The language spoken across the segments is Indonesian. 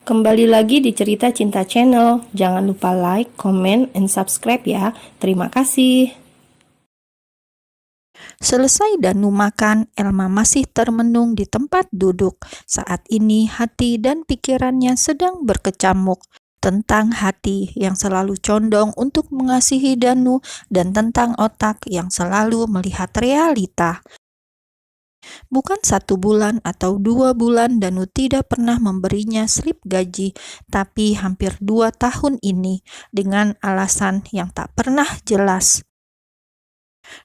Kembali lagi di Cerita Cinta Channel. Jangan lupa like, comment, and subscribe ya. Terima kasih. Selesai Danu makan, Elma masih termenung di tempat duduk. Saat ini hati dan pikirannya sedang berkecamuk tentang hati yang selalu condong untuk mengasihi Danu dan tentang otak yang selalu melihat realita. Bukan 1 bulan atau 2 bulan Danu tidak pernah memberinya slip gaji, tapi hampir 2 tahun ini dengan alasan yang tak pernah jelas.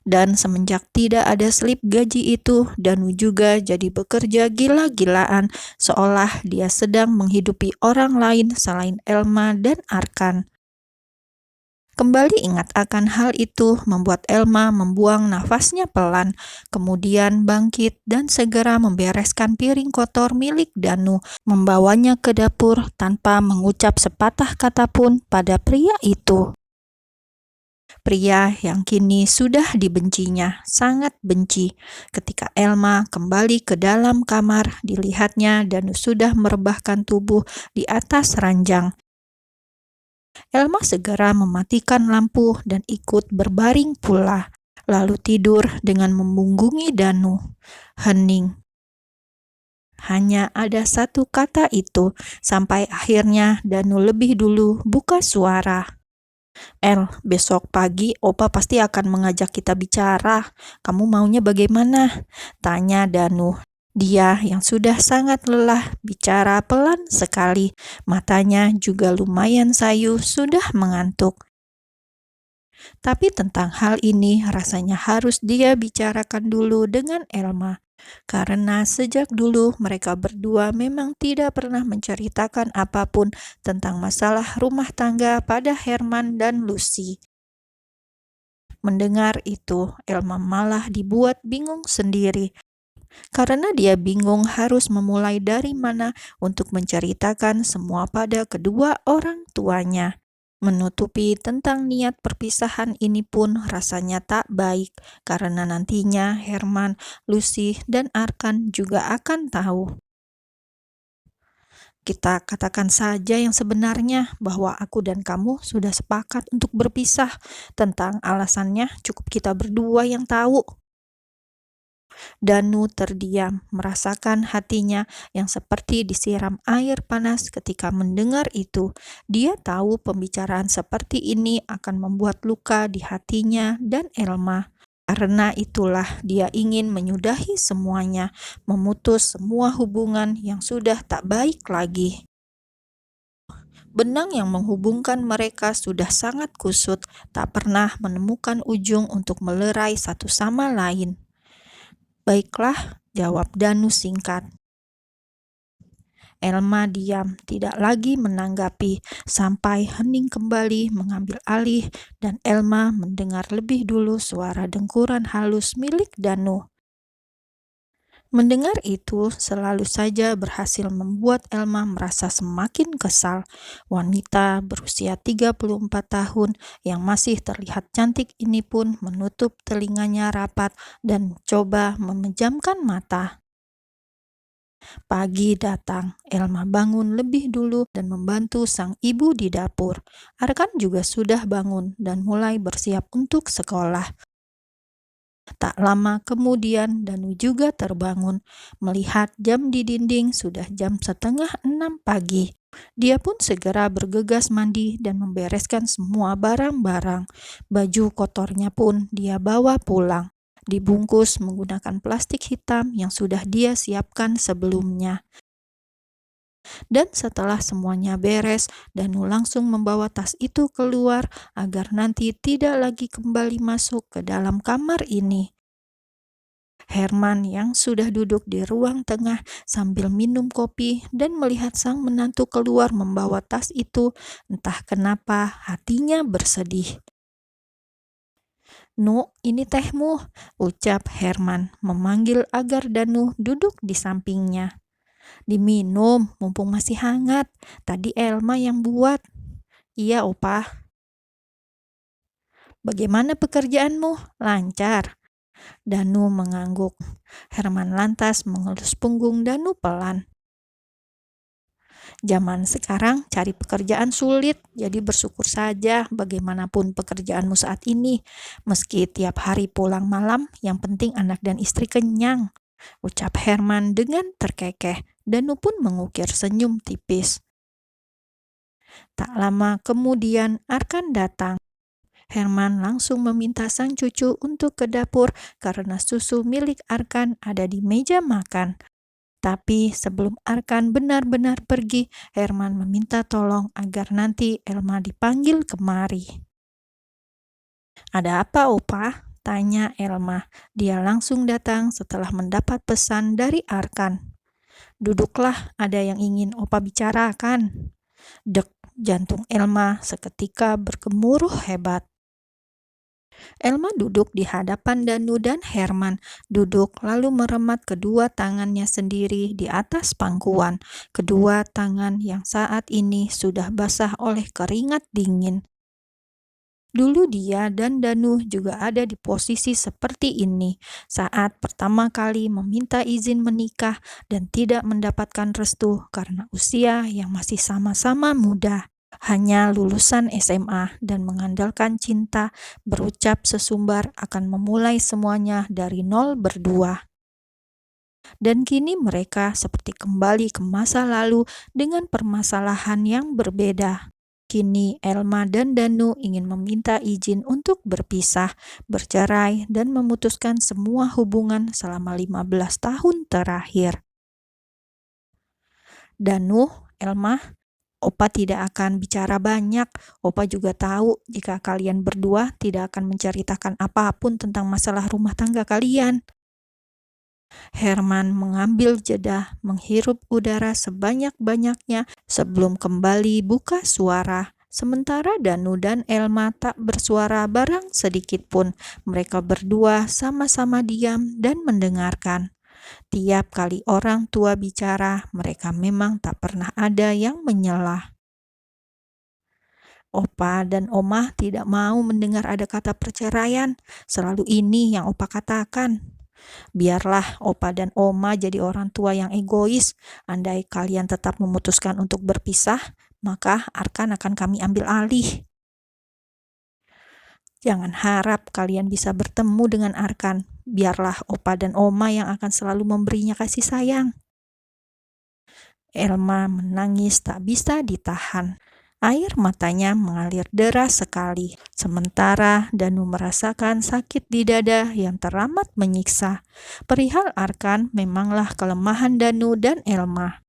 Dan semenjak tidak ada slip gaji itu, Danu juga jadi bekerja gila-gilaan, seolah dia sedang menghidupi orang lain selain Elma dan Arkan. Kembali ingat akan hal itu membuat Elma membuang nafasnya pelan, kemudian bangkit dan segera membereskan piring kotor milik Danu, membawanya ke dapur tanpa mengucap sepatah kata pun pada pria itu. Pria yang kini sudah dibencinya, sangat benci. Ketika Elma kembali ke dalam kamar, dilihatnya Danu sudah merebahkan tubuh di atas ranjang. Elma segera mematikan lampu dan ikut berbaring pula, lalu tidur dengan membunggungi Danu. Hening. Hanya ada satu kata itu, sampai akhirnya Danu lebih dulu buka suara. Besok pagi Opa pasti akan mengajak kita bicara. Kamu maunya bagaimana? Tanya Danu. Dia yang sudah sangat lelah bicara pelan sekali. Matanya juga lumayan sayu, sudah mengantuk. Tapi tentang hal ini rasanya harus dia bicarakan dulu dengan Elma. Karena sejak dulu mereka berdua memang tidak pernah menceritakan apapun tentang masalah rumah tangga pada Herman dan Lucy. Mendengar itu, Elma malah dibuat bingung sendiri. Karena dia bingung harus memulai dari mana untuk menceritakan semua pada kedua orang tuanya. Menutupi tentang niat perpisahan ini pun rasanya tak baik, karena nantinya Herman, Lucy, dan Arkan juga akan tahu. Kita katakan saja yang sebenarnya, bahwa aku dan kamu sudah sepakat untuk berpisah. Tentang alasannya cukup kita berdua yang tahu. Danu terdiam, merasakan hatinya yang seperti disiram air panas ketika mendengar itu. Dia tahu pembicaraan seperti ini akan membuat luka di hatinya dan Elma. Karena itulah dia ingin menyudahi semuanya, memutus semua hubungan yang sudah tak baik lagi. Benang yang menghubungkan mereka sudah sangat kusut, tak pernah menemukan ujung untuk melerai satu sama lain. Baiklah, jawab Danu singkat. Elma diam, tidak lagi menanggapi, sampai hening kembali mengambil alih dan Elma mendengar lebih dulu suara dengkuran halus milik Danu. Mendengar itu selalu saja berhasil membuat Elma merasa semakin kesal. Wanita berusia 34 tahun yang masih terlihat cantik ini pun menutup telinganya rapat dan coba memejamkan mata. Pagi datang, Elma bangun lebih dulu dan membantu sang ibu di dapur. Arkan juga sudah bangun dan mulai bersiap untuk sekolah. Tak lama kemudian Danu juga terbangun, melihat jam di dinding sudah jam 5:30 pagi. Dia pun segera bergegas mandi dan membereskan semua barang-barang. Baju kotornya pun dia bawa pulang, dibungkus menggunakan plastik hitam yang sudah dia siapkan sebelumnya. Dan setelah semuanya beres, Danu langsung membawa tas itu keluar agar nanti tidak lagi kembali masuk ke dalam kamar ini. Herman yang sudah duduk di ruang tengah sambil minum kopi dan melihat sang menantu keluar membawa tas itu, entah kenapa hatinya bersedih. "Nu, ini tehmu," ucap Herman memanggil agar Danu duduk di sampingnya. "Diminum, mumpung masih hangat. Tadi Elma yang buat." "Iya, Opa." "Bagaimana pekerjaanmu? Lancar?" Danu mengangguk. Herman lantas mengelus punggung Danu pelan. Zaman sekarang cari pekerjaan sulit, jadi bersyukur saja bagaimanapun pekerjaanmu saat ini. Meski tiap hari pulang malam, yang penting anak dan istri kenyang, ucap Herman dengan terkekeh. Danu pun mengukir senyum tipis. Tak lama kemudian Arkan datang. Herman langsung meminta sang cucu untuk ke dapur karena susu milik Arkan ada di meja makan. Tapi sebelum Arkan benar-benar pergi, Herman meminta tolong agar nanti Elma dipanggil kemari. "Ada apa, Opa?" tanya Elma. Dia langsung datang setelah mendapat pesan dari Arkan. "Duduklah, ada yang ingin Opa bicarakan." Dek, jantung Elma seketika bergemuruh hebat. Elma duduk di hadapan Danu dan Herman. Duduk lalu meremat kedua tangannya sendiri di atas pangkuan. Kedua tangan yang saat ini sudah basah oleh keringat dingin. Dulu dia dan Danu juga ada di posisi seperti ini saat pertama kali meminta izin menikah dan tidak mendapatkan restu karena usia yang masih sama-sama muda. Hanya lulusan SMA dan mengandalkan cinta, berucap sesumbar akan memulai semuanya dari nol berdua. Dan kini mereka seperti kembali ke masa lalu dengan permasalahan yang berbeda. Kini Elma dan Danu ingin meminta izin untuk berpisah, bercerai, dan memutuskan semua hubungan selama 15 tahun terakhir. "Danu, Elma, Opa tidak akan bicara banyak. Opa juga tahu jika kalian berdua tidak akan menceritakan apapun tentang masalah rumah tangga kalian." Herman mengambil jeda, menghirup udara sebanyak-banyaknya sebelum kembali buka suara. Sementara Danu dan Elma tak bersuara barang sedikit pun. Mereka berdua sama-sama diam dan mendengarkan. Tiap kali orang tua bicara, mereka memang tak pernah ada yang menyela. "Opa dan Oma tidak mau mendengar ada kata perceraian. Selalu ini yang Opa katakan. Biarlah Opa dan Oma jadi orang tua yang egois. Andai kalian tetap memutuskan untuk berpisah, maka Arkan akan kami ambil alih. Jangan harap kalian bisa bertemu dengan Arkan. Biarlah Opa dan Oma yang akan selalu memberinya kasih sayang." Elma menangis tak bisa ditahan. Air matanya mengalir deras sekali. Sementara Danu merasakan sakit di dada yang teramat menyiksa. Perihal Arkan memanglah kelemahan Danu dan Elma.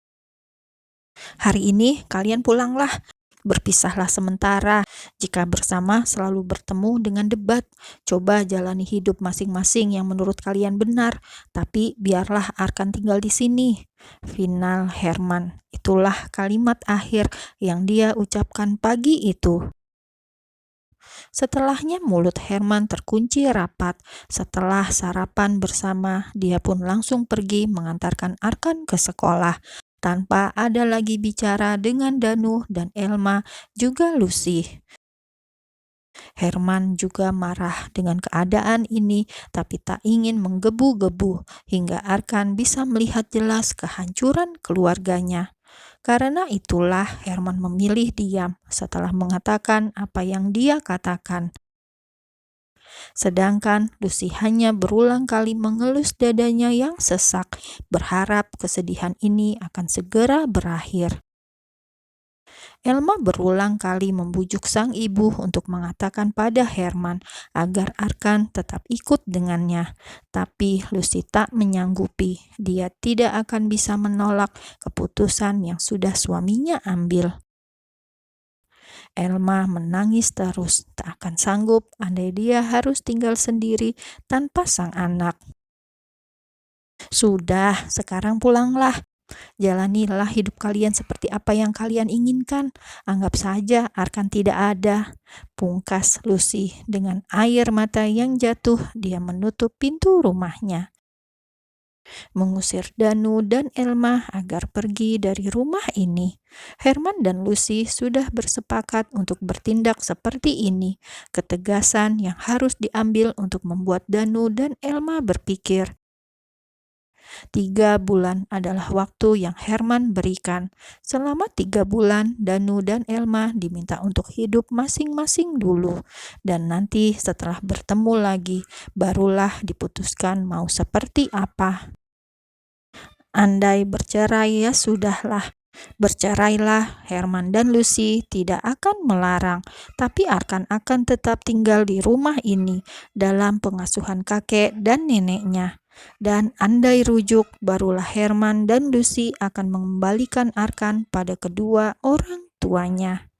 "Hari ini kalian pulanglah. Berpisahlah sementara. Jika bersama selalu bertemu dengan debat. Coba jalani hidup masing-masing yang menurut kalian benar. Tapi biarlah Arkan tinggal di sini." Final Herman. Itulah kalimat akhir yang dia ucapkan pagi itu. Setelahnya mulut Herman terkunci rapat. Setelah sarapan bersama, dia pun langsung pergi mengantarkan Arkan ke sekolah. Tanpa ada lagi bicara dengan Danu dan Elma, juga Lucy. Herman juga marah dengan keadaan ini, tapi tak ingin menggebu-gebu hingga Arkan bisa melihat jelas kehancuran keluarganya. Karena itulah Herman memilih diam setelah mengatakan apa yang dia katakan. Sedangkan Lucy hanya berulang kali mengelus dadanya yang sesak, berharap kesedihan ini akan segera berakhir. Elma berulang kali membujuk sang ibu untuk mengatakan pada Herman agar Arkan tetap ikut dengannya. Tapi Lucy tak menyanggupi. Dia tidak akan bisa menolak keputusan yang sudah suaminya ambil. Elma menangis terus, tak akan sanggup andai dia harus tinggal sendiri tanpa sang anak. "Sudah, sekarang pulanglah. Jalanilah hidup kalian seperti apa yang kalian inginkan. Anggap saja Arkan tidak ada," pungkas Lucy. Dengan air mata yang jatuh, dia menutup pintu rumahnya. Mengusir Danu dan Elma agar pergi dari rumah ini. Herman dan Lucy sudah bersepakat untuk bertindak seperti ini. Ketegasan yang harus diambil untuk membuat Danu dan Elma berpikir. 3 bulan adalah waktu yang Herman berikan. Selama 3 bulan, Danu dan Elma diminta untuk hidup masing-masing dulu. Dan nanti setelah bertemu lagi, barulah diputuskan mau seperti apa. Andai bercerai ya sudahlah. Bercerailah, Herman dan Lucy tidak akan melarang, tapi akan tetap tinggal di rumah ini dalam pengasuhan kakek dan neneknya. Dan andai rujuk, barulah Herman dan Lucy akan mengembalikan Arkan pada kedua orang tuanya.